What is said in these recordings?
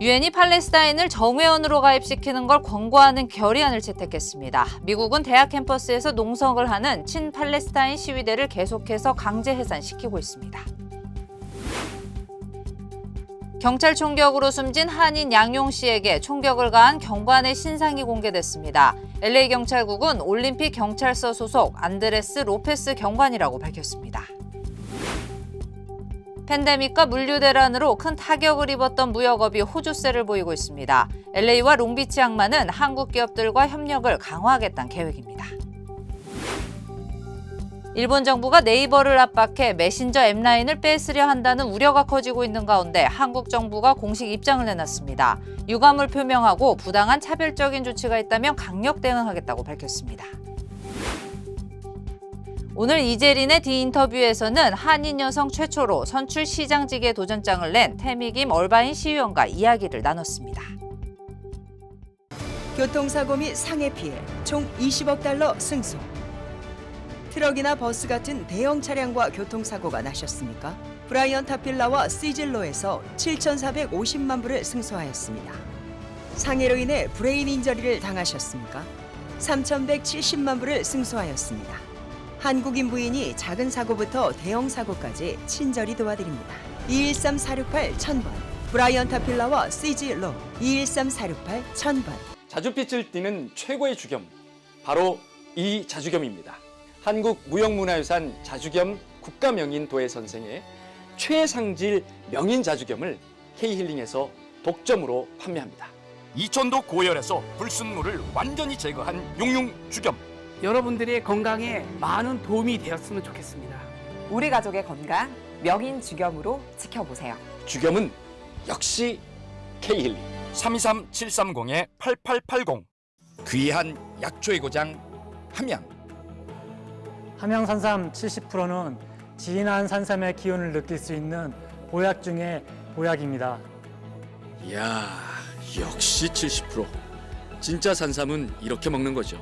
유엔이 팔레스타인을 정회원으로 가입시키는 걸 권고하는 결의안을 채택했습니다. 미국은 대학 캠퍼스에서 농성을 하는 친팔레스타인 시위대를 계속해서 강제 해산시키고 있습니다. 경찰 총격으로 숨진 한인 양용 씨에게 총격을 가한 경관의 신상이 공개됐습니다. LA 경찰국은 올림픽 경찰서 소속 안드레스 로페스 경관이라고 밝혔습니다. 팬데믹과 물류 대란으로 큰 타격을 입었던 무역업이 호조세를 보이고 있습니다. LA와 롱비치 항만은 한국 기업들과 협력을 강화하겠다는 계획입니다. 일본 정부가 네이버를 압박해 메신저 앱라인을 뺏으려 한다는 우려가 커지고 있는 가운데 한국 정부가 공식 입장을 내놨습니다. 유감을 표명하고 부당한 차별적인 조치가 있다면 강력 대응하겠다고 밝혔습니다. 오늘 이재린의 디인터뷰에서는 한인 여성 최초로 선출 시장직에 도전장을 낸 태미김 얼바인 시의원과 이야기를 나눴습니다. 교통사고 및 상해 피해 총 20억 달러 승소. 트럭이나 버스 같은 대형 차량과 교통사고가 나셨습니까? 브라이언 타필라와 시질로에서 7,450만 불을 승소하였습니다. 상해로 인해 브레인 인저리를 당하셨습니까? 3,170만 불을 승소하였습니다. 한국인 부인이 작은 사고부터 대형 사고까지 친절히 도와드립니다. 213-468-1000번 브라이언 타필라와 시질로 213-468-1000번. 자줏빛을 띠는 최고의 주겸, 바로 이 자주겸입니다. 한국무형문화유산 자주겸 국가명인 도예선생의 최상질 명인 자주겸을 K힐링에서 독점으로 판매합니다. 이천도 고열에서 불순물을 완전히 제거한 용융 주겸. 여러분들의 건강에 많은 도움이 되었으면 좋겠습니다. 우리 가족의 건강 명인 주겸으로 지켜보세요. 주겸은 역시 K힐링. 323-730-8880. 귀한 약초의 고장 함양. 함양 산삼 70%는 진한 산삼의 기운을 느낄 수 있는 보약 중에 보약입니다. 이야, 역시 70%. 진짜 산삼은 이렇게 먹는 거죠.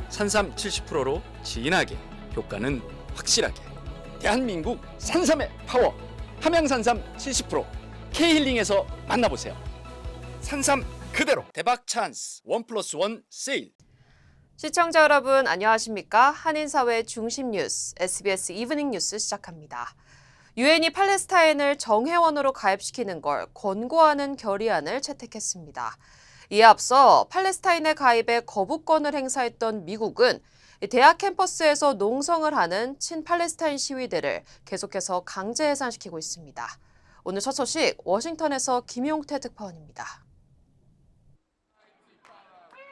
산삼 70%로 진하게, 효과는 확실하게. 대한민국 산삼의 파워, 함양산삼 70%. K힐링에서 만나보세요. 산삼 그대로. 대박 찬스 1+1 세일. 시청자 여러분 안녕하십니까? 한인사회 중심 뉴스 SBS 이브닝 뉴스 시작합니다. 유엔이 팔레스타인을 정회원으로 가입시키는 걸 권고하는 결의안을 채택했습니다. 이에 앞서 팔레스타인의 가입에 거부권을 행사했던 미국은 대학 캠퍼스에서 농성을 하는 친팔레스타인 시위대를 계속해서 강제 해산시키고 있습니다. 오늘 첫 소식 워싱턴에서 김용태 특파원입니다.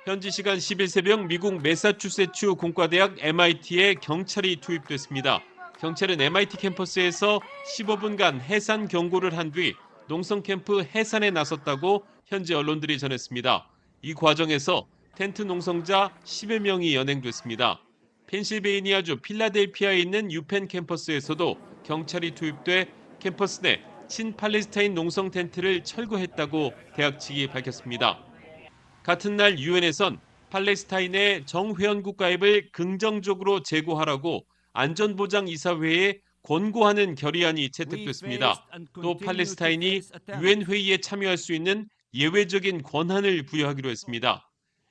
현지 시간 10일 새벽 미국 매사추세츠 공과대학 MIT에 경찰이 투입됐습니다. 경찰은 MIT 캠퍼스에서 15분간 해산 경고를 한 뒤 농성 캠프 해산에 나섰다고 현지 언론들이 전했습니다. 이 과정에서 텐트 농성자 10여 명이 연행됐습니다. 펜실베이니아주 필라델피아에 있는 유펜 캠퍼스에서도 경찰이 투입돼 캠퍼스 내 친팔레스타인 농성 텐트를 철거했다고 대학 측이 밝혔습니다. 같은 날 유엔에선 팔레스타인의 정회원국 가입을 긍정적으로 제고하라고 안전보장이사회에 권고하는 결의안이 채택됐습니다. 또 팔레스타인이 유엔 회의에 참여할 수 있는 예외적인 권한을 부여하기로 했습니다.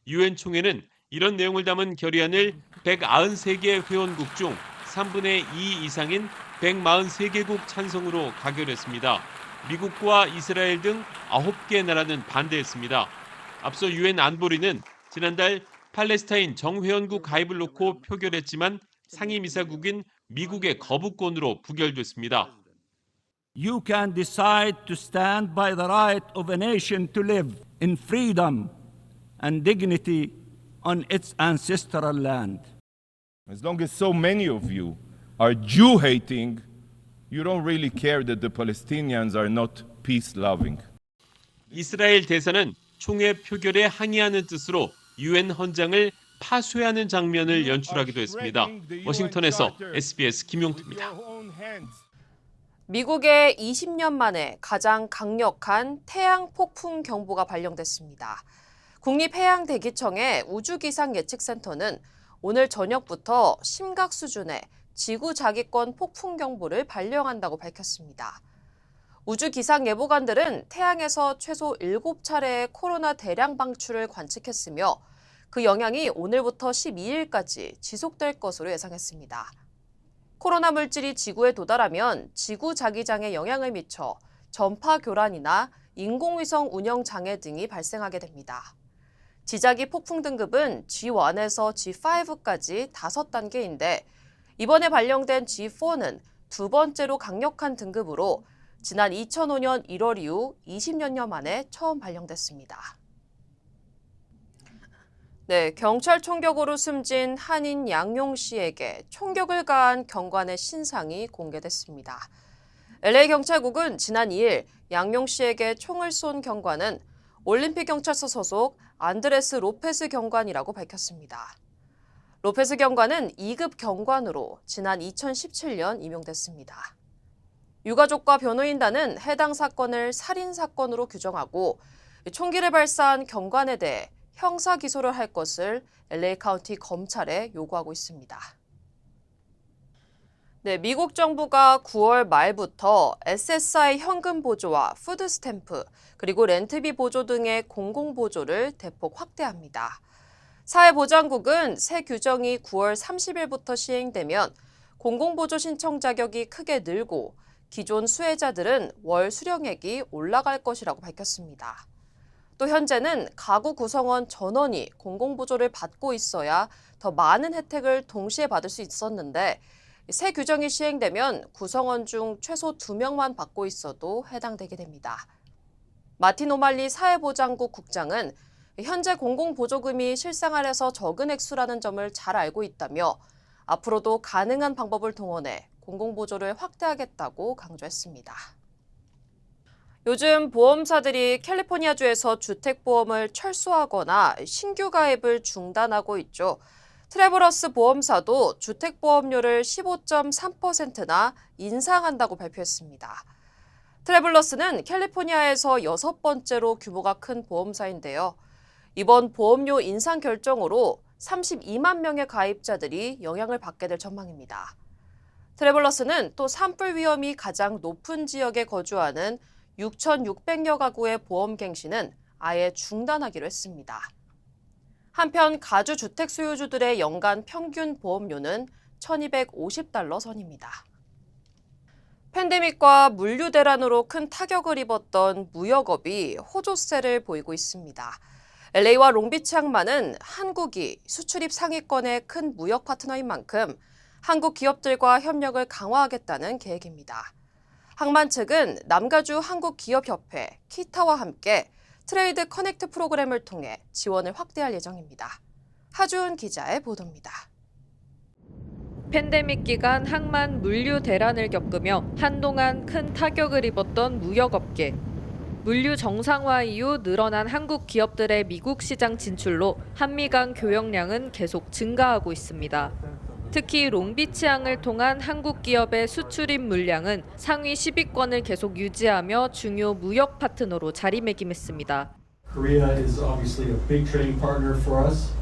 유엔 총회는 이런 내용을 담은 결의안을 193개 회원국 중 3분의 2 이상인 143개국 찬성으로 가결했습니다. 미국과 이스라엘 등 9개 나라는 반대했습니다. 앞서 유엔 안보리는 지난달 팔레스타인 정회원국 가입을 놓고 표결했지만 상임이사국인 미국의 거부권으로 부결됐습니다. You can decide to stand by the right of a nation to live in freedom and dignity on its ancestral land. As long as so many of you are Jew-hating, you don't really care that the Palestinians are not peace-loving. 이스라엘 대사는 총회 표결에 항의하는 뜻으로 유엔 헌장을 파쇄하는 장면을 연출하기도 했습니다. 워싱턴에서 SBS 김용태입니다. 미국의 20년 만에 가장 강력한 태양 폭풍 경보가 발령됐습니다. 국립해양대기청의 우주기상예측센터는 오늘 저녁부터 심각 수준의 지구 자기권 폭풍 경보를 발령한다고 밝혔습니다. 우주기상예보관들은 태양에서 최소 7차례의 코로나 대량 방출을 관측했으며 그 영향이 오늘부터 12일까지 지속될 것으로 예상했습니다. 코로나 물질이 지구에 도달하면 지구 자기장에 영향을 미쳐 전파 교란이나 인공위성 운영 장애 등이 발생하게 됩니다. 지자기 폭풍 등급은 G1에서 G5까지 5단계인데 이번에 발령된 G4는 두 번째로 강력한 등급으로 지난 2005년 1월 이후 20년여 만에 처음 발령됐습니다. 네, 경찰 총격으로 숨진 한인 양용 씨에게 총격을 가한 경관의 신상이 공개됐습니다. LA 경찰국은 지난 2일 양용 씨에게 총을 쏜 경관은 올림픽 경찰서 소속 안드레스 로페스 경관이라고 밝혔습니다. 로페스 경관은 2급 경관으로 지난 2017년 임용됐습니다. 유가족과 변호인단은 해당 사건을 살인 사건으로 규정하고 총기를 발사한 경관에 대해 형사 기소를 할 것을 LA 카운티 검찰에 요구하고 있습니다. 네, 미국 정부가 9월 말부터 SSI 현금 보조와 푸드 스탬프, 그리고 렌트비 보조 등의 공공 보조를 대폭 확대합니다. 사회보장국은 새 규정이 9월 30일부터 시행되면 공공 보조 신청 자격이 크게 늘고 기존 수혜자들은 월 수령액이 올라갈 것이라고 밝혔습니다. 또 현재는 가구 구성원 전원이 공공 보조를 받고 있어야 더 많은 혜택을 동시에 받을 수 있었는데 새 규정이 시행되면 구성원 중 최소 2명만 받고 있어도 해당되게 됩니다. 마틴 오말리 사회보장국 국장은 현재 공공보조금이 실생활에서 적은 액수라는 점을 잘 알고 있다며 앞으로도 가능한 방법을 동원해 공공보조를 확대하겠다고 강조했습니다. 요즘 보험사들이 캘리포니아주에서 주택보험을 철수하거나 신규 가입을 중단하고 있죠. 트래블러스 보험사도 주택보험료를 15.3%나 인상한다고 발표했습니다. 트래블러스는 캘리포니아에서 6번째로 규모가 큰 보험사인데요. 이번 보험료 인상 결정으로 32만 명의 가입자들이 영향을 받게 될 전망입니다. 트래블러스는 또 산불 위험이 가장 높은 지역에 거주하는 6,600여 가구의 보험 갱신은 아예 중단하기로 했습니다. 한편 가주 주택 소유주들의 연간 평균 보험료는 $1,250 선입니다. 팬데믹과 물류 대란으로 큰 타격을 입었던 무역업이 호조세를 보이고 있습니다. LA와 롱비치 항만은 한국이 수출입 상위권의 큰 무역 파트너인 만큼 한국 기업들과 협력을 강화하겠다는 계획입니다. 항만 측은 남가주 한국기업협회, 키타와 함께 트레이드 커넥트 프로그램을 통해 지원을 확대할 예정입니다. 하주은 기자의 보도입니다. 팬데믹 기간 항만 물류 대란을 겪으며 한동안 큰 타격을 입었던 무역업계. 물류 정상화 이후 늘어난 한국 기업들의 미국 시장 진출로 한미 간 교역량은 계속 증가하고 있습니다. 특히 롱비치항을 통한 한국 기업의 수출입 물량은 상위 10위권을 계속 유지하며 중요 무역 파트너로 자리매김했습니다. Korea is obviously a big trading partner for us,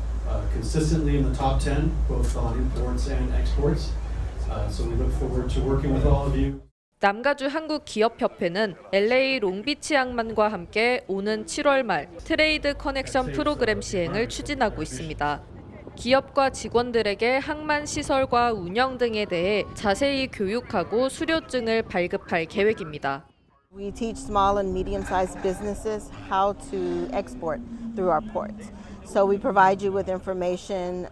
consistently in the top 10, both on imports and exports. So we look forward to working with all of you. 남가주 한국기업협회는 LA 롱비치 항만과 함께 오는 7월 말 트레이드 커넥션 프로그램 시행을 추진하고 있습니다. 기업과 직원들에게 항만 시설과 운영 등에 대해 자세히 교육하고 수료증을 발급할 계획입니다. We teach small and medium-sized businesses how to export through our ports. So we provide you with information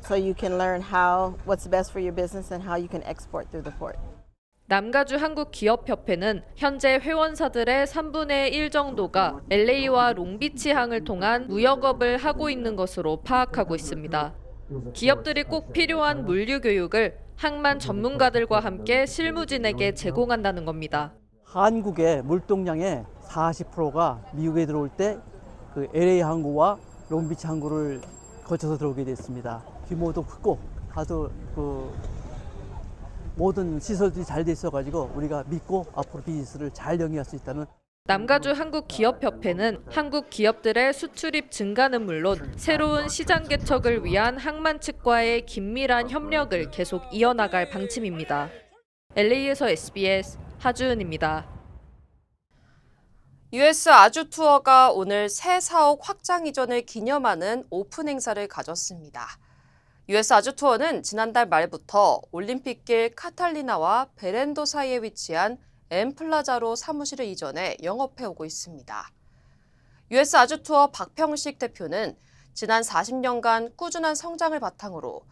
so you can learn what's best for your business and how you can export through the port. 남가주 한국기업협회는 현재 회원사들의 3분의 1 정도가 LA와 롱비치항을 통한 무역업을 하고 있는 것으로 파악하고 있습니다. 기업들이 꼭 필요한 물류 교육을 항만 전문가들과 함께 실무진에게 제공한다는 겁니다. 한국의 물동량의 40%가 미국에 들어올 때 그 LA 항구와 롱비치 항구를 거쳐서 들어오게 됐습니다. 규모도 크고 아주 모든 시설들이 잘 돼 있어가지고 우리가 믿고 앞으로 비즈니스를 잘 영위할 수 있다는. 남가주 한국기업협회는 한국 기업들의 수출입 증가는 물론 새로운 시장 개척을 위한 항만 측과의 긴밀한 협력을 계속 이어나갈 방침입니다. LA에서 SBS 하주은입니다. US 아주 투어가 오늘 새 사옥 확장 이전을 기념하는 오픈 행사를 가졌습니다. US 아주 투어는 지난달 말부터 올림픽길 카탈리나와 베렌도 사이에 위치한 엠플라자로 사무실을 이전해 영업해오고 있습니다. US 아주 투어 박평식 대표는 지난 40년간 꾸준한 성장을 바탕으로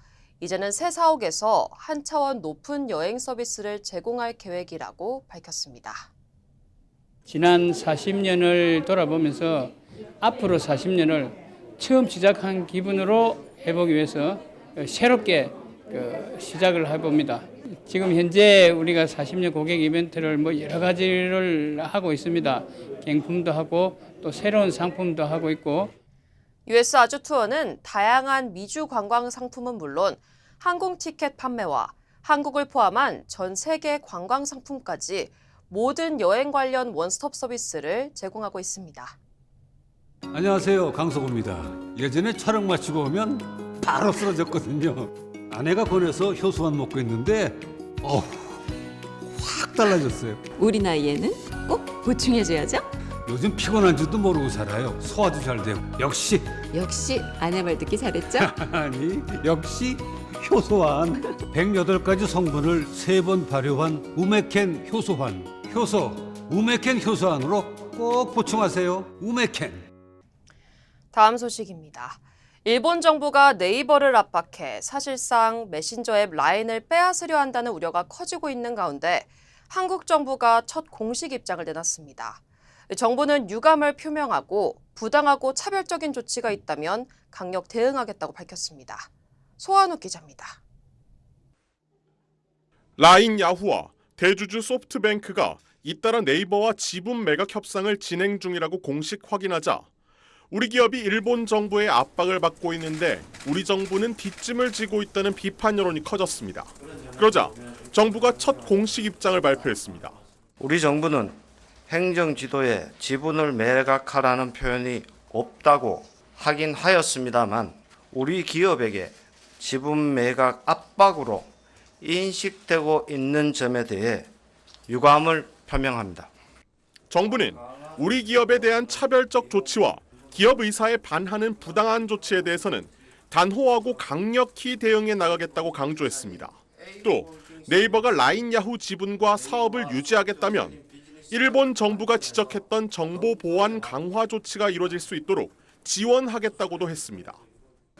이제는 새 사옥에서 한 차원 높은 여행 서비스를 제공할 계획이라고 밝혔습니다. 지난 40년을 돌아보면서 앞으로 40년을 처음 시작한 기분으로 해보기 위해서 새롭게 시작을 해봅니다. 지금 현재 우리가 40년 고객 이벤트를 여러 가지를 하고 있습니다. 경품도 하고 또 새로운 상품도 하고 있고. US 아주 투어는 다양한 미주 관광 상품은 물론 항공 티켓 판매와 한국을 포함한 전 세계 관광 상품까지 모든 여행 관련 원스톱 서비스를 제공하고 있습니다. 안녕하세요, 강석호입니다. 예전에 촬영 마치고 오면 바로 쓰러졌거든요. 아내가 권해서 효소만 먹고 있는데 확 달라졌어요. 우리 나이에는 꼭 보충해줘야죠. 요즘 피곤한 줄도 모르고 살아요. 소화도 잘 되고. 역시 아내 말 듣기 잘했죠? 아니, 역시 효소환. 108가지 성분을 3번 발효한 우메켄 효소환. 효소, 우메켄 효소환으로 꼭 보충하세요. 우메켄. 다음 소식입니다. 일본 정부가 네이버를 압박해 사실상 메신저 앱 라인을 빼앗으려 한다는 우려가 커지고 있는 가운데 한국 정부가 첫 공식 입장을 내놨습니다. 정부는 유감을 표명하고 부당하고 차별적인 조치가 있다면 강력 대응하겠다고 밝혔습니다. 소한욱 기자입니다. 라인 야후와 대주주 소프트뱅크가 잇따라 네이버와 지분 매각 협상을 진행 중이라고 공식 확인하자 우리 기업이 일본 정부의 압박을 받고 있는데 우리 정부는 뒷짐을 지고 있다는 비판 여론이 커졌습니다. 그러자 정부가 첫 공식 입장을 발표했습니다. 우리 정부는 행정 지도에 지분을 매각하라는 표현이 없다고 하긴 하였습니다만 우리 기업에게 지분 매각 압박으로 인식되고 있는 점에 대해 유감을 표명합니다. 정부는 우리 기업에 대한 차별적 조치와 기업 의사에 반하는 부당한 조치에 대해서는 단호하고 강력히 대응해 나가겠다고 강조했습니다. 또 네이버가 라인 야후 지분과 사업을 유지하겠다면 일본 정부가 지적했던 정보 보안 강화 조치가 이루어질 수 있도록 지원하겠다고도 했습니다.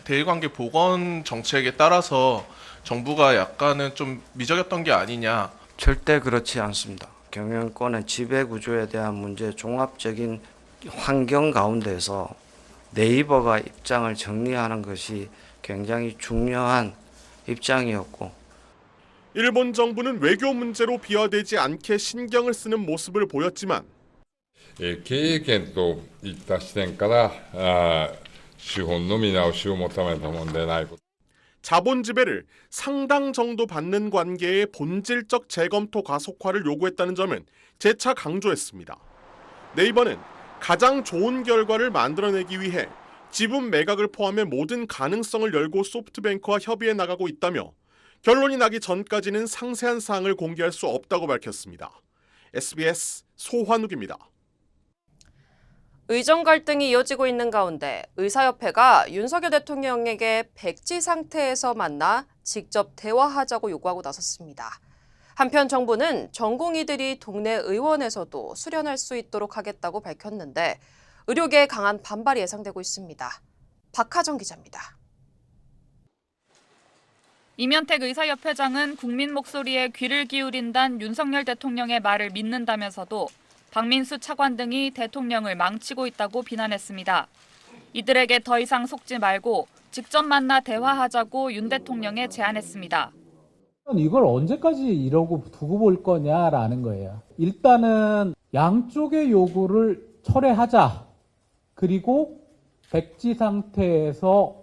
대외관계 보건 정책에 따라서 정부가 약간은 좀 미적였던 게 아니냐. 절대 그렇지 않습니다. 경영권의 지배 구조에 대한 문제 종합적인 환경 가운데서 네이버가 입장을 정리하는 것이 굉장히 중요한 입장이었고 일본 정부는 외교 문제로 비화되지 않게 신경을 쓰는 모습을 보였지만 経営権といった視点から資本の見直しを求めたものでないこと 자본 지배를 상당 정도 받는 관계의 본질적 재검토 가속화를 요구했다는 점은 재차 강조했습니다. 네이버는 가장 좋은 결과를 만들어내기 위해 지분 매각을 포함해 모든 가능성을 열고 소프트뱅크와 협의해 나가고 있다며 결론이 나기 전까지는 상세한 사항을 공개할 수 없다고 밝혔습니다. SBS 소환욱입니다. 의정 갈등이 이어지고 있는 가운데 의사협회가 윤석열 대통령에게 백지 상태에서 만나 직접 대화하자고 요구하고 나섰습니다. 한편 정부는 전공의들이 동네 의원에서도 수련할 수 있도록 하겠다고 밝혔는데 의료계에 강한 반발이 예상되고 있습니다. 박하정 기자입니다. 이면택 의사협회장은 국민 목소리에 귀를 기울인다는 윤석열 대통령의 말을 믿는다면서도 박민수 차관 등이 대통령을 망치고 있다고 비난했습니다. 이들에게 더 이상 속지 말고 직접 만나 대화하자고 윤 대통령에 제안했습니다. 이걸 언제까지 이러고 두고 볼 거냐라는 거예요. 일단은 양쪽의 요구를 철회하자. 그리고 백지 상태에서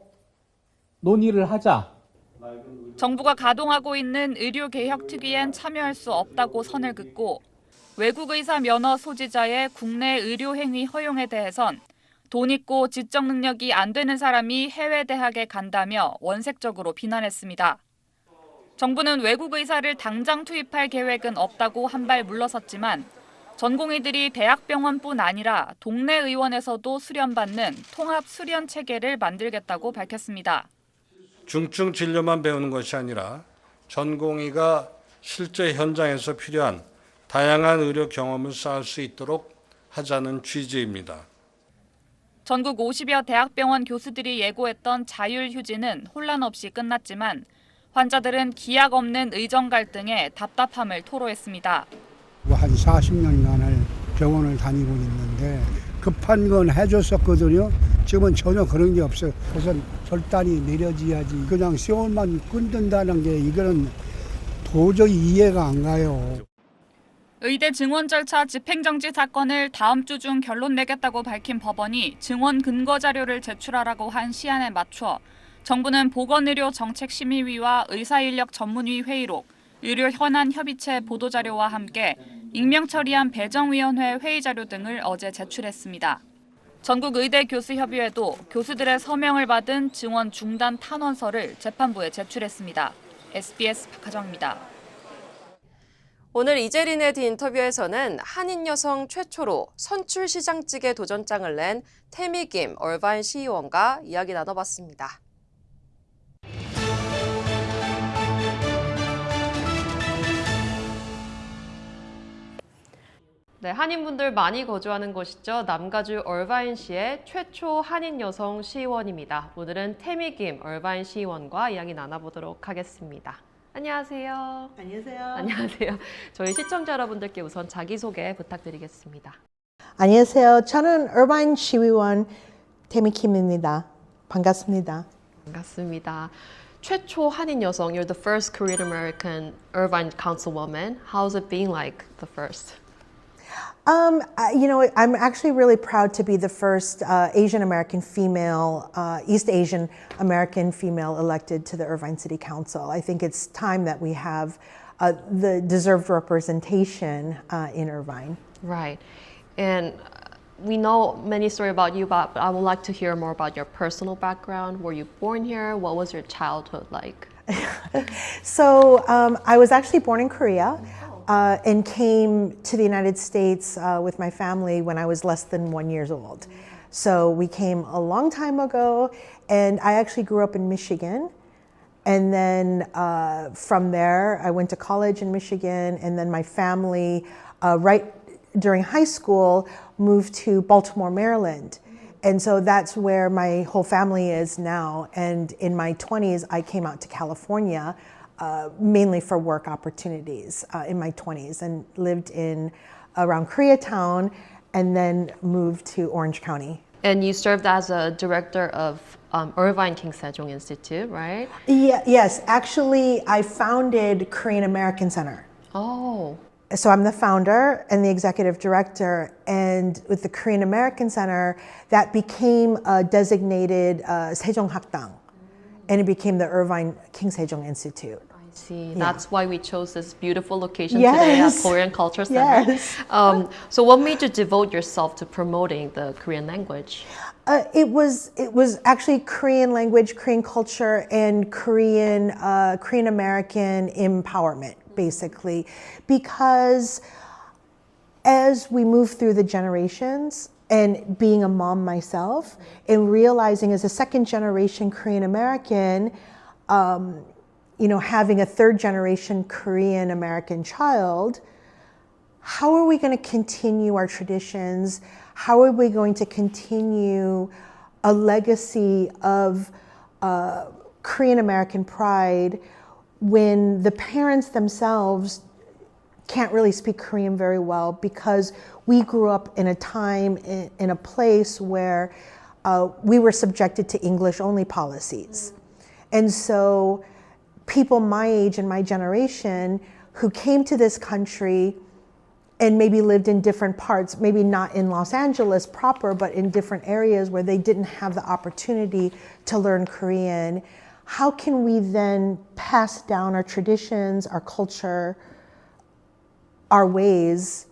논의를 하자. 정부가 가동하고 있는 의료개혁특위엔 참여할 수 없다고 선을 긋고 외국 의사 면허 소지자의 국내 의료행위 허용에 대해선 돈 있고 지적 능력이 안 되는 사람이 해외 대학에 간다며 원색적으로 비난했습니다. 정부는 외국 의사를 당장 투입할 계획은 없다고 한 발 물러섰지만 전공의들이 대학병원뿐 아니라 동네 의원에서도 수련받는 통합 수련 체계를 만들겠다고 밝혔습니다. 중증 진료만 배우는 것이 아니라 전공의가 실제 현장에서 필요한 다양한 의료 경험을 쌓을 수 있도록 하자는 취지입니다. 전국 50여 대학병원 교수들이 예고했던 자율휴지는 혼란 없이 끝났지만 환자들은 기약 없는 의정 갈등에 답답함을 토로했습니다. 한 40년간을 병원을 다니고 있는데 급한 건 해줬었거든요. 지금은 전혀 그런 게 없어요. 우선 결단이 내려져야지. 그냥 시험만 끊는다는 게 이거는 도저히 이해가 안 가요. 의대 증원 절차 집행정지 사건을 다음 주 중 결론 내겠다고 밝힌 법원이 증원 근거 자료를 제출하라고 한 시한에 맞춰 정부는 보건의료정책심의위와 의사인력 전문위 회의록, 의료 현안 협의체 보도자료와 함께 익명 처리한 배정위원회 회의자료 등을 어제 제출했습니다. 전국의대교수협의회도 교수들의 서명을 받은 증원 중단 탄원서를 재판부에 제출했습니다. SBS 박하정입니다. 오늘 이재린의 인터뷰에서는 한인 여성 최초로 선출시장직에 도전장을 낸 태미김 얼바인 시의원과 이야기 나눠봤습니다. 네, 한인분들 많이 거주하는 곳이죠. 남가주 얼바인시의 최초 한인 여성 시의원입니다. 오늘은 태미김 얼바인 시의원과 이야기 나눠보도록 하겠습니다. 안녕하세요. 안녕하세요. 안녕하세요. 저희 시청자 여러분들께 우선 자기소개 부탁드리겠습니다. 안녕하세요. 저는 얼바인 시의원 태미킴입니다. 반갑습니다. 반갑습니다. 최초 한인 여성, you're the first Korean American Irvine councilwoman. How's it being like the first? You know, I'm actually really proud to be the first Asian American female, East Asian American female elected to the Irvine City Council. I think it's time that we have the deserved representation in Irvine. Right. And we know many stories about you, but I would like to hear more about your personal background. Were you born here? What was your childhood like? So I was actually born in Korea. And came to the United States with my family when I was less than 1 year old. So we came a long time ago, and I actually grew up in Michigan. And then from there, I went to college in Michigan, and then my family, right during high school, moved to Baltimore, Maryland. And so that's where my whole family is now. And in my 20s, I came out to California, mainly for work opportunities in my 20s, and lived in around Koreatown, and then moved to Orange County. And you served as a director of Irvine King Sejong Institute, right? Yes, actually, I founded Korean American Center. Oh. So I'm the founder and the executive director, and with the Korean American Center, that became a designated Sejong Hakdang, and it became the Irvine King Sejong Institute. I see. Yeah. That's why we chose this beautiful location today at Korean Culture Center. Yes. So what made you devote yourself to promoting the Korean language? It was actually Korean language, Korean culture, and Korean American empowerment, basically, because as we move through the generations, and being a mom myself, and realizing as a second generation Korean American, you know, having a third generation Korean American child, how are we going to continue our traditions? How are we going to continue a legacy of Korean American pride when the parents themselves can't really speak Korean very well, because we grew up in a time, in a place where we were subjected to English only policies. And so people my age and my generation who came to this country and maybe lived in different parts, maybe not in Los Angeles proper, but in different areas where they didn't have the opportunity to learn Korean, how can we then pass down our traditions, our culture, our ways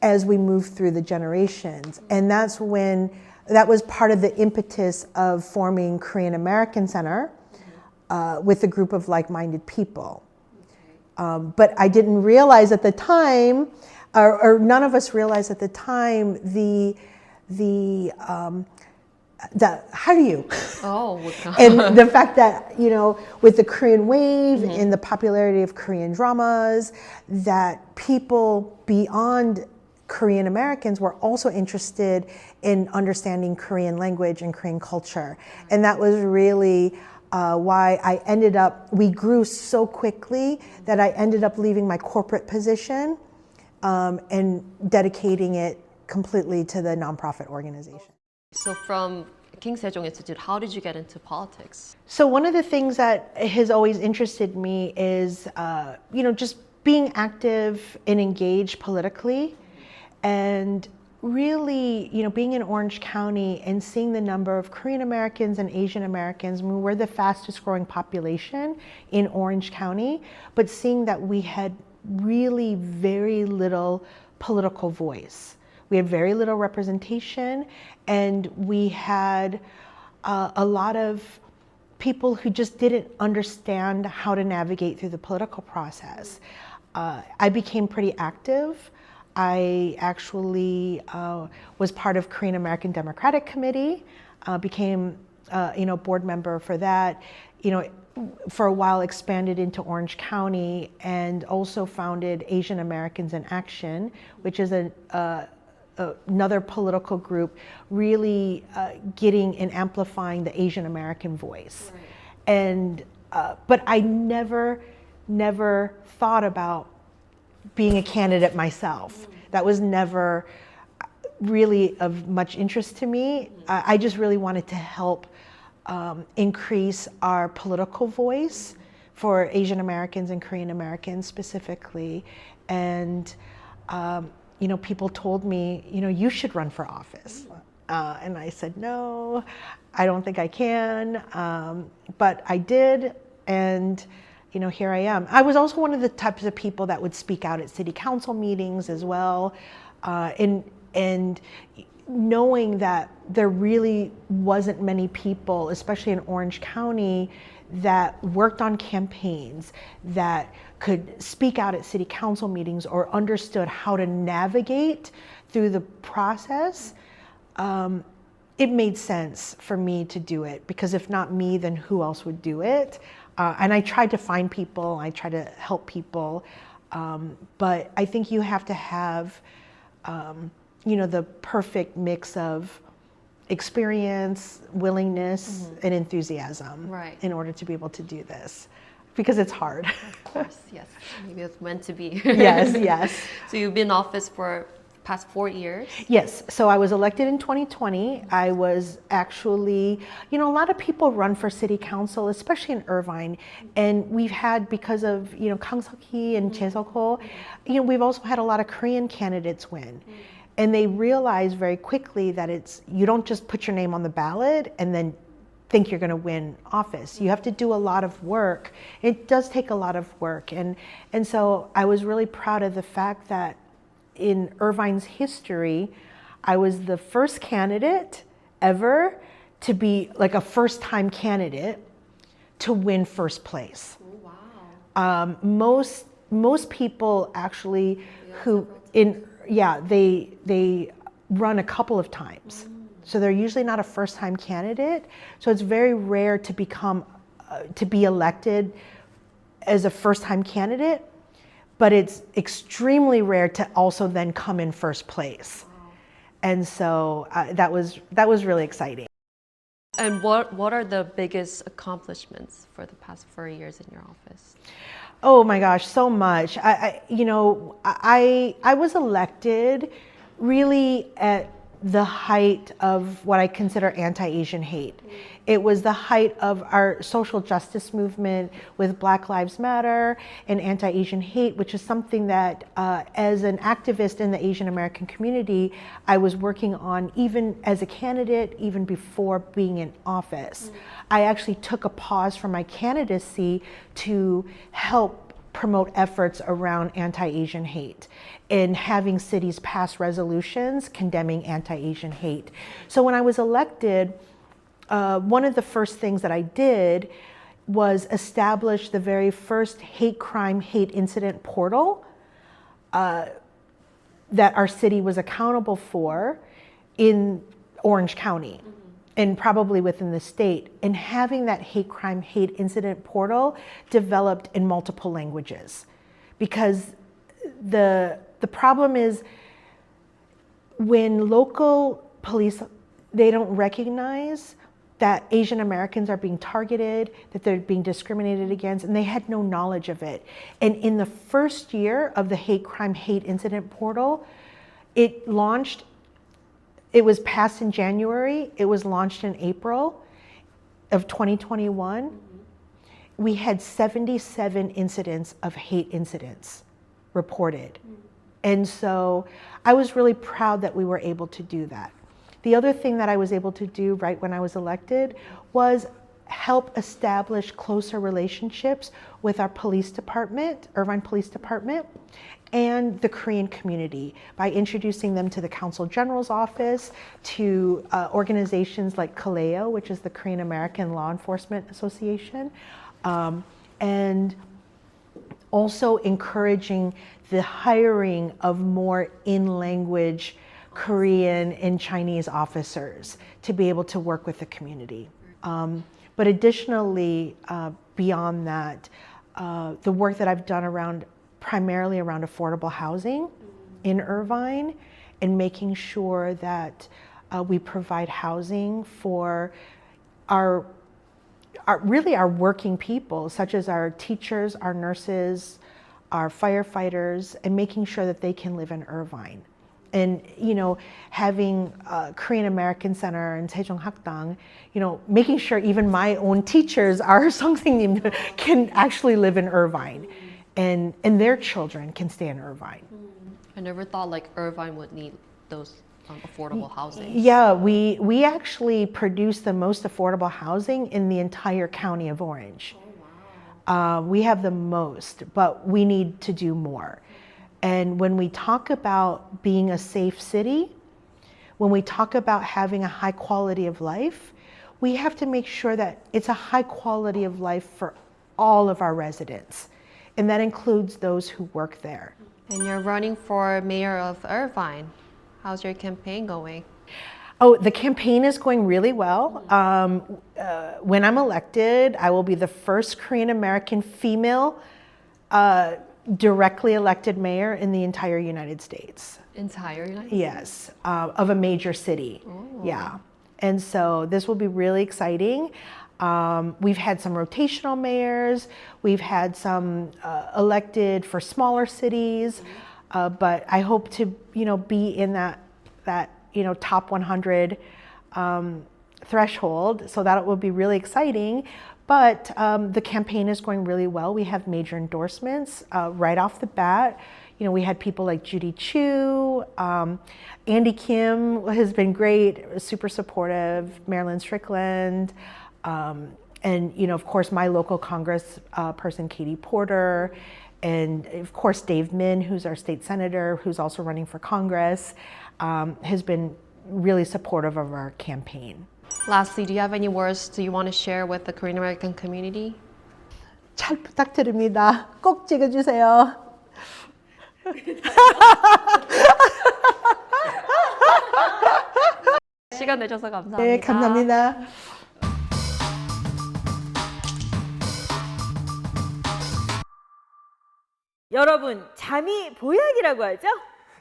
as we move through the generations? And that was part of the impetus of forming Korean American Center, with a group of like-minded people. But I didn't realize at the time, or none of us realized at the time, how do you? Oh, And the fact that, you know, with the Korean wave and the popularity of Korean dramas, that people beyond Korean Americans were also interested in understanding Korean language and Korean culture. And that was really why I ended up, we grew so quickly that I ended up leaving my corporate position and dedicating it completely to the nonprofit organization. So from King Sejong Institute, how did you get into politics? So one of the things that has always interested me is, you know, just being active and engaged politically, and really, you know, being in Orange County and seeing the number of Korean Americans and Asian Americans. I mean, we're the fastest growing population in Orange County, but seeing that we had really very little political voice. We had very little representation, and we had a lot of people who just didn't understand how to navigate through the political process. I became pretty active. I actually was part of Korean American Democratic Committee, became you know, board member for that. You know, for a while expanded into Orange County, and also founded Asian Americans in Action, which is another political group really getting and amplifying the Asian American voice. Right. And but I never thought about being a candidate myself. That was never really of much interest to me. I just really wanted to help increase our political voice for Asian Americans and Korean Americans specifically. And you know, people told me, you know, you should run for office. And I said, no, I don't think I can. But I did, and you know, here I am. I was also one of the types of people that would speak out at city council meetings as well. And knowing that there really wasn't many people, especially in Orange County, that worked on campaigns, that could speak out at city council meetings or understood how to navigate through the process, it made sense for me to do it, because if not me, then who else would do it? And I tried to find people, I tried to help people, but I think you have to have you know, the perfect mix of experience, willingness, and enthusiasm in order to be able to do this, because it's hard. Of course, yes. Maybe it's meant to be. Yes, yes. So you've been in office for the past 4 years? Yes. So I was elected in 2020. I was actually, you know, a lot of people run for city council, especially in Irvine. And we've had, because of, you know, Kang Seok-hee and Choi Seok-ho, you know, we've also had a lot of Korean candidates win. And they realized very quickly that you don't just put your name on the ballot and then think you're going to win office. You have to do a lot of work. It does take a lot of work. And so I was really proud of the fact that in Irvine's history, I was the first candidate ever to be like a first-time candidate to win first place. Oh, wow. Most people actually they run a couple of times. So they're usually not a first-time candidate. So it's very rare to be elected as a first-time candidate, but it's extremely rare to also then come in first place. Wow. And so that was really exciting. And what are the biggest accomplishments for the past 4 years in your office? Oh my gosh, so much. I was elected really at the height of what I consider anti-Asian hate. It was the height of our social justice movement with Black Lives Matter and anti-Asian hate, which is something that as an activist in the Asian American community, I was working on even as a candidate, even before being in office. I actually took a pause from my candidacy to help promote efforts around anti-Asian hate and having cities pass resolutions condemning anti-Asian hate. So when I was elected, one of the first things that I did was establish the very first hate crime, hate incident portal that our city was accountable for in Orange County and probably within the state. And having that hate crime, hate incident portal developed in multiple languages. Because the problem is when local police, they don't recognize that Asian Americans are being targeted, that they're being discriminated against, and they had no knowledge of it. And in the first year of the hate crime, hate incident portal, it launched, it was passed in January, it was launched in April of 2021. We had 77 incidents of hate incidents reported. And so I was really proud that we were able to do that. The other thing that I was able to do right when I was elected was help establish closer relationships with our police department, Irvine Police Department, and the Korean community by introducing them to the Consul General's office, to organizations like KALEO, which is the Korean American Law Enforcement Association, and also encouraging the hiring of more in-language Korean and Chinese officers to be able to work with the community. But additionally, beyond that, the work that I've done primarily around affordable housing in Irvine and making sure that we provide housing for our working people, such as our teachers, our nurses, our firefighters, and making sure that they can live in Irvine. And, you know, having Korean American Center and Sejong Hakdang, you know, making sure even my own teachers, our Seongsaengnim, can actually live in Irvine, and their children can stay in Irvine. I never thought like Irvine would need those affordable housing. Yeah, we actually produce the most affordable housing in the entire county of Orange. We have the most, but we need to do more. And when we talk about being a safe city, when we talk about having a high quality of life, we have to make sure that it's a high quality of life for all of our residents. And that includes those who work there. And you're running for mayor of Irvine. How's your campaign going? Oh, the campaign is going really well. When I'm elected, I will be the first Korean American female directly elected mayor in the entire United States. Entire United States? Yes, of a major city. Oh. Yeah. And so this will be really exciting. We've had some rotational mayors. We've had some elected for smaller cities, but I hope to, be in that top 100 threshold. So that will be really exciting. But the campaign is going really well. We have major endorsements right off the bat. We had people like Judy Chu, Andy Kim has been great, super supportive, Marilyn Strickland, and of course my local Congress person Katie Porter, and of course Dave Min, who's our state senator, who's also running for Congress, has been really supportive of our campaign. Lastly, do you have any words you want to share with the Korean American community? 잘 부탁드립니다. 꼭 찍어주세요. 시간 내줘서 감사합니다. 네, 감사합니다. 여러분, 잠이 보약이라고 하죠?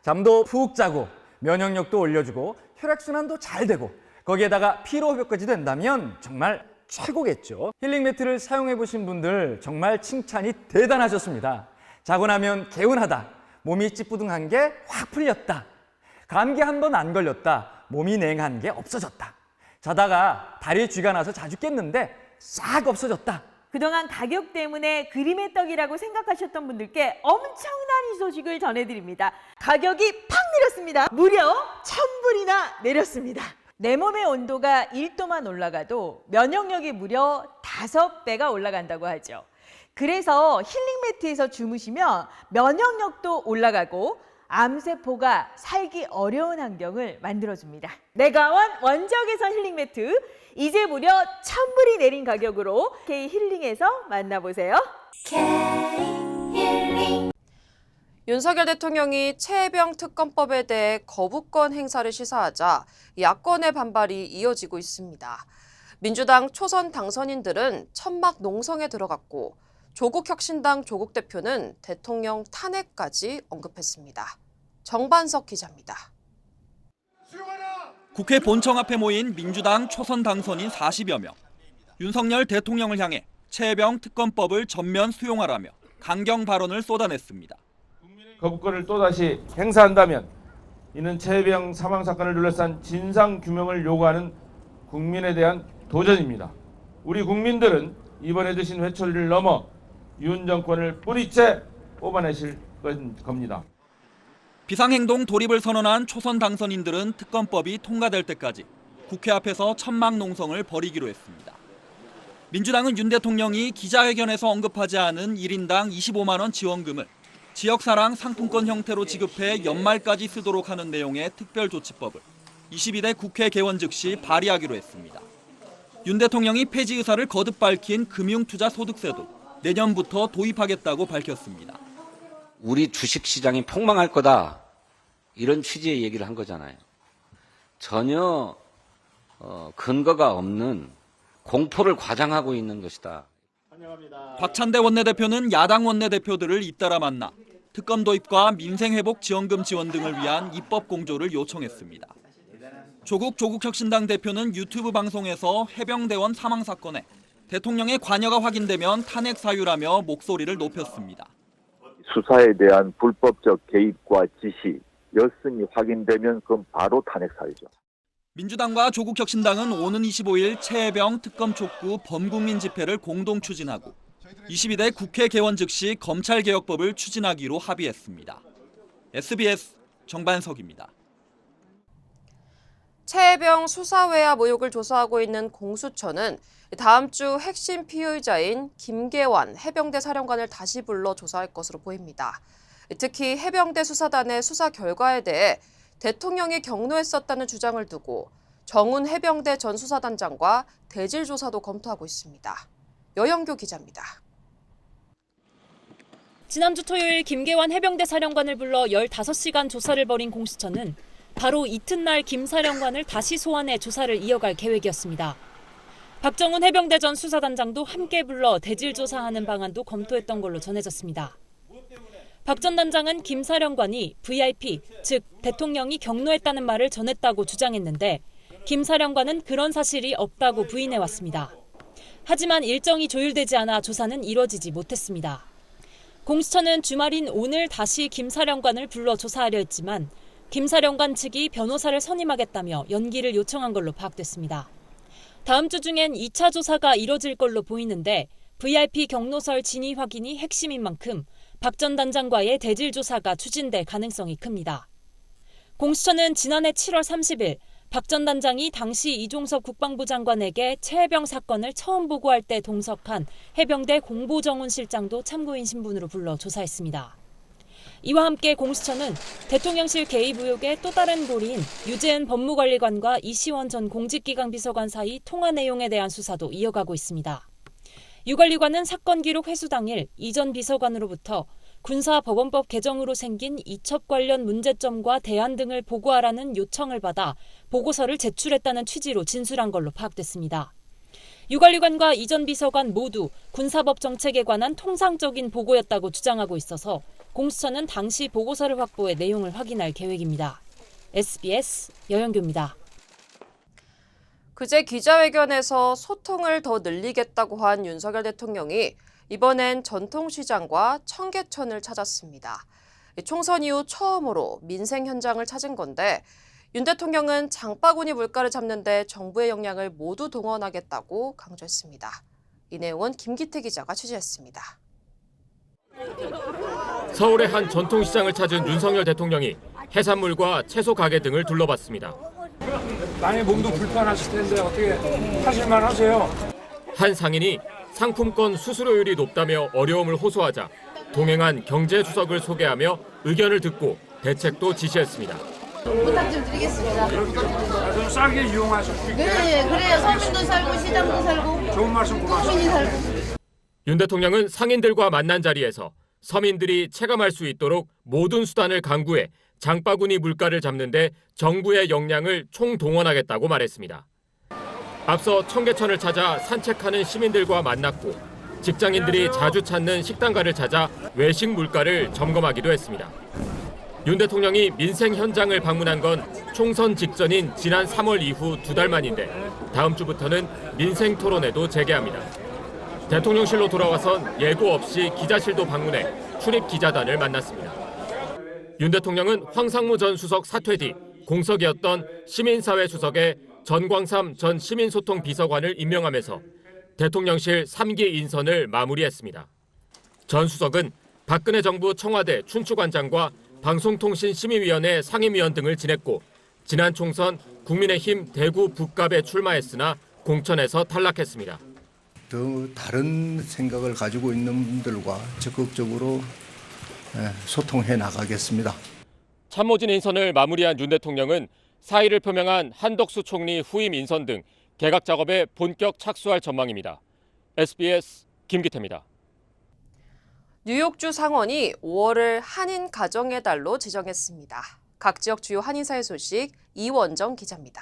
잠도 푹 자고 면역력도 올려주고 혈액순환도 잘 되고 거기에다가 피로회복까지 된다면 정말 최고겠죠. 힐링 매트를 사용해 보신 분들 정말 칭찬이 대단하셨습니다. 자고 나면 개운하다, 몸이 찌뿌둥한 게 확 풀렸다, 감기 한 번 안 걸렸다, 몸이 냉한 게 없어졌다, 자다가 다리에 쥐가 나서 자주 깼는데 싹 없어졌다. 그동안 가격 때문에 그림의 떡이라고 생각하셨던 분들께 엄청난 이 소식을 전해드립니다. 가격이 팍 내렸습니다. 무려 1000불이나 내렸습니다. 내 몸의 온도가 1도만 올라가도 면역력이 무려 5배가 올라간다고 하죠. 그래서 힐링 매트에서 주무시면 면역력도 올라가고 암세포가 살기 어려운 환경을 만들어줍니다. 내가원 원적외선 힐링 매트, 이제 무려 1,000불이 내린 가격으로 K힐링에서 만나보세요. K힐링. 윤석열 대통령이 최혜병 특검법에 대해 거부권 행사를 시사하자 야권의 반발이 이어지고 있습니다. 민주당 초선 당선인들은 천막 농성에 들어갔고 조국혁신당 조국 대표는 대통령 탄핵까지 언급했습니다. 정반석 기자입니다. 국회 본청 앞에 모인 민주당 초선 당선인 40여 명. 윤석열 대통령을 향해 최혜병 특검법을 전면 수용하라며 강경 발언을 쏟아냈습니다. 거부권을 또다시 행사한다면 이는 최혜병 사망 사건을 둘러싼 진상 규명을 요구하는 국민에 대한 도전입니다. 우리 국민들은 이번에 드신 회초리를 넘어 윤 정권을 뿌리째 뽑아내실 겁니다. 비상행동 돌입을 선언한 초선 당선인들은 특검법이 통과될 때까지 국회 앞에서 천막 농성을 벌이기로 했습니다. 민주당은 윤 대통령이 기자회견에서 언급하지 않은 1인당 25만 원 지원금을 지역사랑 상품권 형태로 지급해 연말까지 쓰도록 하는 내용의 특별조치법을 22대 국회 개원 즉시 발의하기로 했습니다. 윤 대통령이 폐지 의사를 거듭 밝힌 금융투자소득세도 내년부터 도입하겠다고 밝혔습니다. 우리 주식시장이 폭망할 거다 이런 취지의 얘기를 한 거잖아요. 전혀 근거가 없는 공포를 과장하고 있는 것이다. 박찬대 원내대표는 야당 원내대표들을 잇따라 만나 특검 도입과 민생회복 지원금 지원 등을 위한 입법 공조를 요청했습니다. 조국혁신당 대표는 유튜브 방송에서 해병대원 사망 사건에 대통령의 관여가 확인되면 탄핵 사유라며 목소리를 높였습니다. 수사에 대한 불법적 개입과 지시, 여슨이 확인되면 그건 바로 탄핵 사유죠. 민주당과 조국혁신당은 오는 25일 최혜병 특검 촉구 범국민 집회를 공동 추진하고 22대 국회 개원 즉시 검찰개혁법을 추진하기로 합의했습니다. SBS 정반석입니다. 최혜병 수사외압 의혹을 조사하고 있는 공수처는 다음 주 핵심 피의자인 김계완 해병대 사령관을 다시 불러 조사할 것으로 보입니다. 특히 해병대 수사단의 수사 결과에 대해 대통령이 경로했었다는 주장을 두고 정훈 해병대 전 수사단장과 대질 조사도 검토하고 있습니다. 여영교 기자입니다. 지난주 토요일 김계완 해병대 사령관을 불러 15시간 조사를 벌인 공수처는 바로 이튿날 김 사령관을 다시 소환해 조사를 이어갈 계획이었습니다. 박정훈 해병대 전 수사단장도 함께 불러 대질 조사하는 방안도 검토했던 걸로 전해졌습니다. 박 전 단장은 김 사령관이 VIP, 즉 대통령이 경로했다는 말을 전했다고 주장했는데 김 사령관은 그런 사실이 없다고 부인해왔습니다. 하지만 일정이 조율되지 않아 조사는 이뤄지지 못했습니다. 공수처는 주말인 오늘 다시 김 사령관을 불러 조사하려 했지만 김 사령관 측이 변호사를 선임하겠다며 연기를 요청한 걸로 파악됐습니다. 다음 주 중엔 2차 조사가 이뤄질 걸로 보이는데 VIP 경로설 진위 확인이 핵심인 만큼 박 전 단장과의 대질 조사가 추진될 가능성이 큽니다. 공수처는 지난해 7월 30일 박 전 단장이 당시 이종섭 국방부 장관에게 최혜병 사건을 처음 보고할 때 동석한 해병대 공보정훈 실장도 참고인 신분으로 불러 조사했습니다. 이와 함께 공수처는 대통령실 개입 의혹의 또 다른 고리인 유재은 법무관리관과 이시원 전 공직기강 비서관 사이 통화 내용에 대한 수사도 이어가고 있습니다. 유 관리관은 사건 기록 회수 당일 이 전 비서관으로부터 군사법원법 개정으로 생긴 이첩 관련 문제점과 대안 등을 보고하라는 요청을 받아 보고서를 제출했다는 취지로 진술한 걸로 파악됐습니다. 유 관리관과 이 전 비서관 모두 군사법 정책에 관한 통상적인 보고였다고 주장하고 있어서 공수처는 당시 보고서를 확보해 내용을 확인할 계획입니다. SBS 여영교입니다. 그제 기자회견에서 소통을 더 늘리겠다고 한 윤석열 대통령이 이번엔 전통시장과 청계천을 찾았습니다. 총선 이후 처음으로 민생 현장을 찾은 건데 윤 대통령은 장바구니 물가를 잡는 데 정부의 역량을 모두 동원하겠다고 강조했습니다. 이 내용은 김기태 기자가 취재했습니다. 서울의 한 전통시장을 찾은 윤석열 대통령이 해산물과 채소 가게 등을 둘러봤습니다. 많이 몸도 불편하실 텐데 어떻게 하실만 하세요? 한 상인이 상품권 수수료율이 높다며 어려움을 호소하자 동행한 경제수석을 소개하며 의견을 듣고 대책도 지시했습니다. 부탁 좀 드리겠습니다. 좀 싸게 이용하실 수 있게. 네, 그래야 서민도 살고 시장도 살고 좋은 말씀 고맙습니다. 국민이 살고. 윤 대통령은 상인들과 만난 자리에서 서민들이 체감할 수 있도록 모든 수단을 강구해 장바구니 물가를 잡는 데 정부의 역량을 총동원하겠다고 말했습니다. 앞서 청계천을 찾아 산책하는 시민들과 만났고 직장인들이 자주 찾는 식당가를 찾아 외식 물가를 점검하기도 했습니다. 윤 대통령이 민생 현장을 방문한 건 총선 직전인 지난 3월 이후 2달 만인데 다음 주부터는 민생 토론회도 재개합니다. 대통령실로 돌아와선 예고 없이 기자실도 방문해 출입 기자단을 만났습니다. 윤 대통령은 황상무 전 수석 사퇴 뒤 공석이었던 시민사회 수석에 전광삼 전 시민소통 비서관을 임명하면서 대통령실 3기 인선을 마무리했습니다. 전 수석은 박근혜 정부 청와대 춘추관장과 방송통신심의위원회 상임위원 등을 지냈고 지난 총선 국민의힘 대구 북갑에 출마했으나 공천에서 탈락했습니다. 더 다른 생각을 가지고 있는 분들과 적극적으로 소통해 나가겠습니다. 참모진 인선을 마무리한 윤 대통령은 사의를 표명한 한덕수 총리 후임 인선 등 개각 작업에 본격 착수할 전망입니다. SBS 김기태입니다. 뉴욕주 상원이 5월을 한인 가정의 달로 지정했습니다. 각 지역 주요 한인사회 소식 이원정 기자입니다.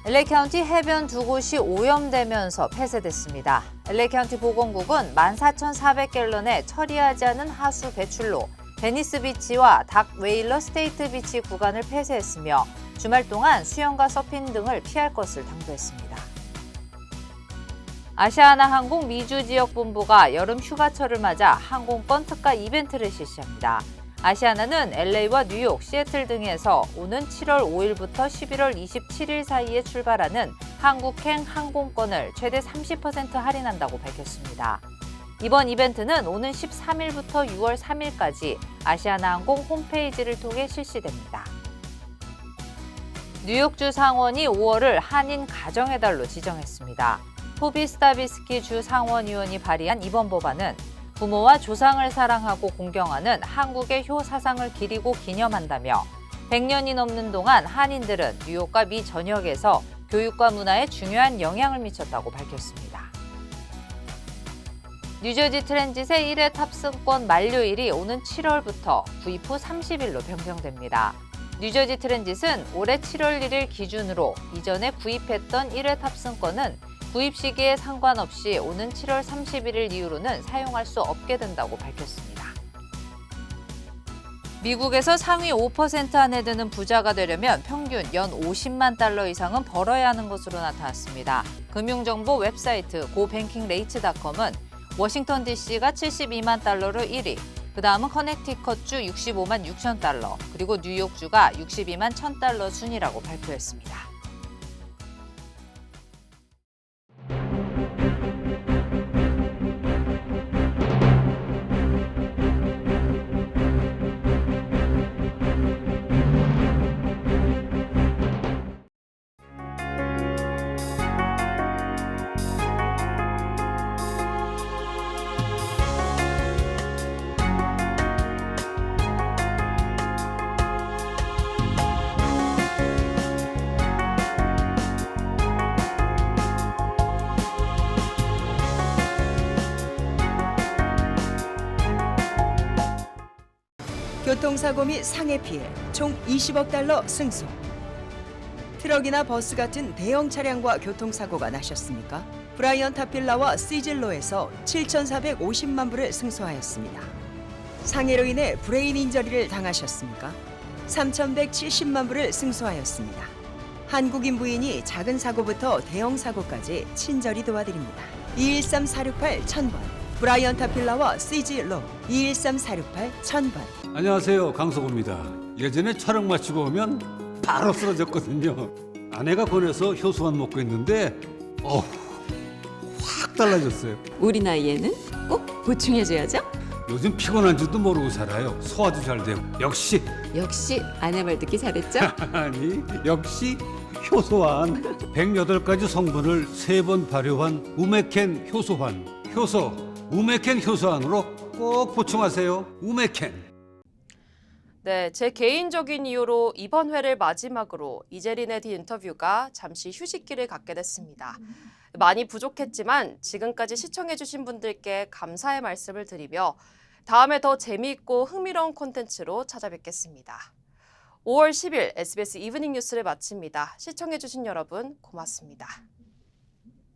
LA 카운티 해변 두 곳이 오염되면서 폐쇄됐습니다. LA 카운티 보건국은 14,400갤런의 처리하지 않은 하수 배출로 베니스 비치와 닥 웨일러 스테이트 비치 구간을 폐쇄했으며 주말 동안 수영과 서핑 등을 피할 것을 당부했습니다. 아시아나 항공 미주 지역 본부가 여름 휴가철을 맞아 항공권 특가 이벤트를 실시합니다. 아시아나는 LA와 뉴욕, 시애틀 등에서 오는 7월 5일부터 11월 27일 사이에 출발하는 한국행 항공권을 최대 30% 할인한다고 밝혔습니다. 이번 이벤트는 오는 13일부터 6월 3일까지 아시아나 항공 홈페이지를 통해 실시됩니다. 뉴욕주 상원이 5월을 한인 가정의 달로 지정했습니다. 토비 스타비스키 주 상원의원이 발의한 이번 법안은 부모와 조상을 사랑하고 공경하는 한국의 효 사상을 기리고 기념한다며 100년이 넘는 동안 한인들은 뉴욕과 미 전역에서 교육과 문화에 중요한 영향을 미쳤다고 밝혔습니다. 뉴저지 트랜짓의 1회 탑승권 만료일이 오는 7월부터 구입 후 30일로 변경됩니다. 뉴저지 트랜짓은 올해 7월 1일 기준으로 이전에 구입했던 1회 탑승권은 구입 시기에 상관없이 오는 7월 31일 이후로는 사용할 수 없게 된다고 밝혔습니다. 미국에서 상위 5% 안에 드는 부자가 되려면 평균 연 50만 달러 이상은 벌어야 하는 것으로 나타났습니다. 금융정보 웹사이트 고뱅킹레이츠닷컴은 워싱턴 DC가 72만 달러로 1위, 그 다음은 커넥티컷주 65만 6천 달러, 그리고 뉴욕주가 62만 1천 달러 순이라고 발표했습니다. 교통사고 및 상해 피해 총 20억 달러 승소. 트럭이나 버스 같은 대형 차량과 교통사고가 나셨습니까? 브라이언 타필라와 시즐로에서 7,450만 불을 승소하였습니다. 상해로 인해 브레인 인저리를 당하셨습니까? 3,170만 불을 승소하였습니다. 한국인 부인이 작은 사고부터 대형 사고까지 친절히 도와드립니다. 213-468-1000번 브라이언 타필라와 시즐로 213-468-1000번. 안녕하세요, 강석호입니다. 예전에 촬영 마치고 오면 바로 쓰러졌거든요. 아내가 권해서 효소만 먹고 있는데 확 달라졌어요. 우리 나이에는 꼭 보충해줘야죠. 요즘 피곤한 줄도 모르고 살아요. 소화도 잘 되고. 역시 아내 말 듣기 잘했죠? 아니, 역시 효소환. 108가지 성분을 3번 발효한 우메켄 효소환. 효소 우메켄 효소환으로 꼭 보충하세요. 우메켄. 네, 제 개인적인 이유로 이번 회를 마지막으로 이재린의 디 인터뷰가 잠시 휴식기를 갖게 됐습니다. 많이 부족했지만 지금까지 시청해주신 분들께 감사의 말씀을 드리며 다음에 더 재미있고 흥미로운 콘텐츠로 찾아뵙겠습니다. 5월 10일 SBS 이브닝 뉴스를 마칩니다. 시청해주신 여러분 고맙습니다.